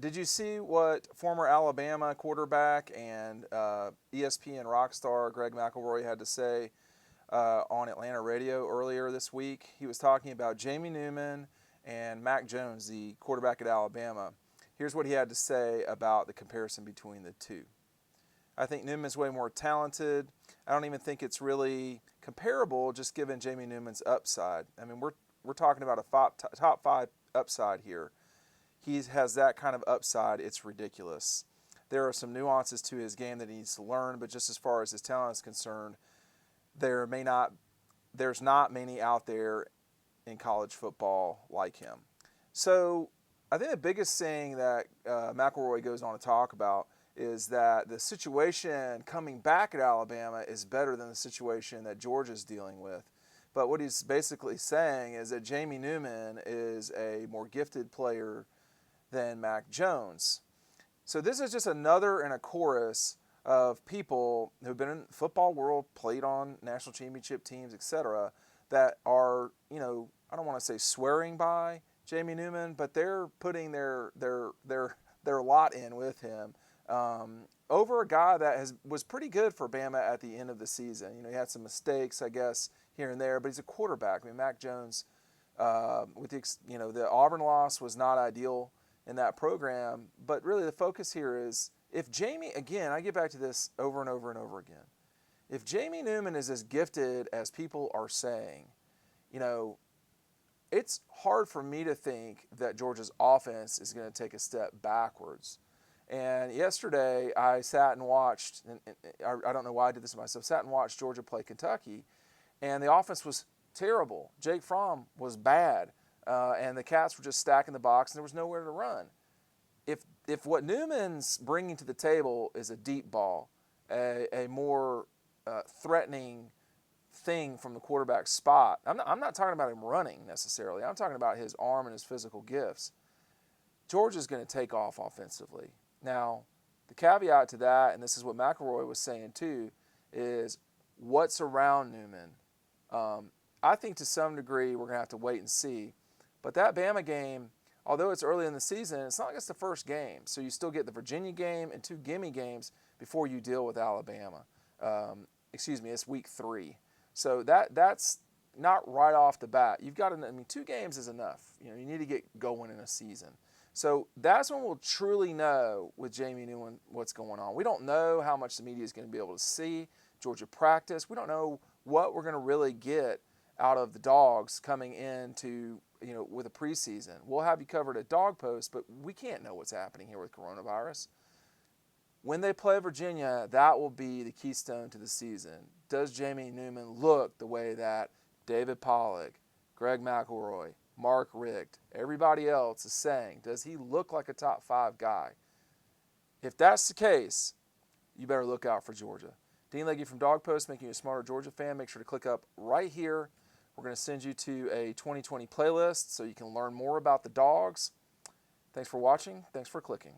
Did you see what former Alabama quarterback and ESPN rock star Greg McElroy had to say on Atlanta radio earlier this week? He was talking about Jamie Newman and Mac Jones, the quarterback at Alabama. Here's what he had to say about the comparison between the two. I think Newman's way more talented. I don't even think it's really comparable, just given Jamie Newman's upside. I mean, we're talking about a top 5 upside here. He has that kind of upside. It's ridiculous. There are some nuances to his game that he needs to learn, but just as far as his talent is concerned, there's not many out there in college football like him. So I think the biggest thing that McElroy goes on to talk about is that the situation coming back at Alabama is better than the situation that Georgia's dealing with. But what he's basically saying is that Jamie Newman is a more gifted player than Mac Jones. So this is just another in a chorus of people who've been in the football world, played on national championship teams, etc., that are, I don't want to say swearing by Jamie Newman, but they're putting their lot in with him over a guy that was pretty good for Bama at the end of the season. He had some mistakes, I guess, here and there, but he's a quarterback. I mean, Mac Jones, the Auburn loss was not ideal in that program, but really the focus here is if Jamie, again, I get back to this over and over and over again, if Jamie Newman is as gifted as people are saying, it's hard for me to think that Georgia's offense is going to take a step backwards. And yesterday I sat and watched, and I don't know why I did this to myself, sat and watched Georgia play Kentucky, and the offense was terrible. Jake Fromm was bad. And the Cats were just stacking the box, and there was nowhere to run. If what Newman's bringing to the table is a deep ball, a more threatening thing from the quarterback spot, I'm not talking about him running necessarily. I'm talking about his arm and his physical gifts. Georgia's going to take off offensively. Now, the caveat to that, and this is what McElroy was saying too, is what's around Newman. I think to some degree we're going to have to wait and see. But that Bama game, although it's early in the season, it's not like it's the first game. So you still get the Virginia game and 2 gimme games before you deal with Alabama. It's week 3. So that's not right off the bat. You've got 2 games is enough. You need to get going in a season. So that's when we'll truly know with Jamie Newman what's going on. We don't know how much the media is going to be able to see Georgia practice. We don't know what we're going to really get out of the Dogs coming into with a preseason. We'll have you covered at Dog Post, but we can't know what's happening here with coronavirus. When they play Virginia, that will be the keystone to the season. Does Jamie Newman look the way that David Pollack, Greg McElroy, Mark Richt, everybody else is saying? Does he look like a top 5 guy? If that's the case, you better look out for Georgia. Dean Legge from Dog Post, making you a smarter Georgia fan. Make sure to click up right here. We're going to send you to a 2020 playlist so you can learn more about the Dogs. Thanks for watching. Thanks for clicking.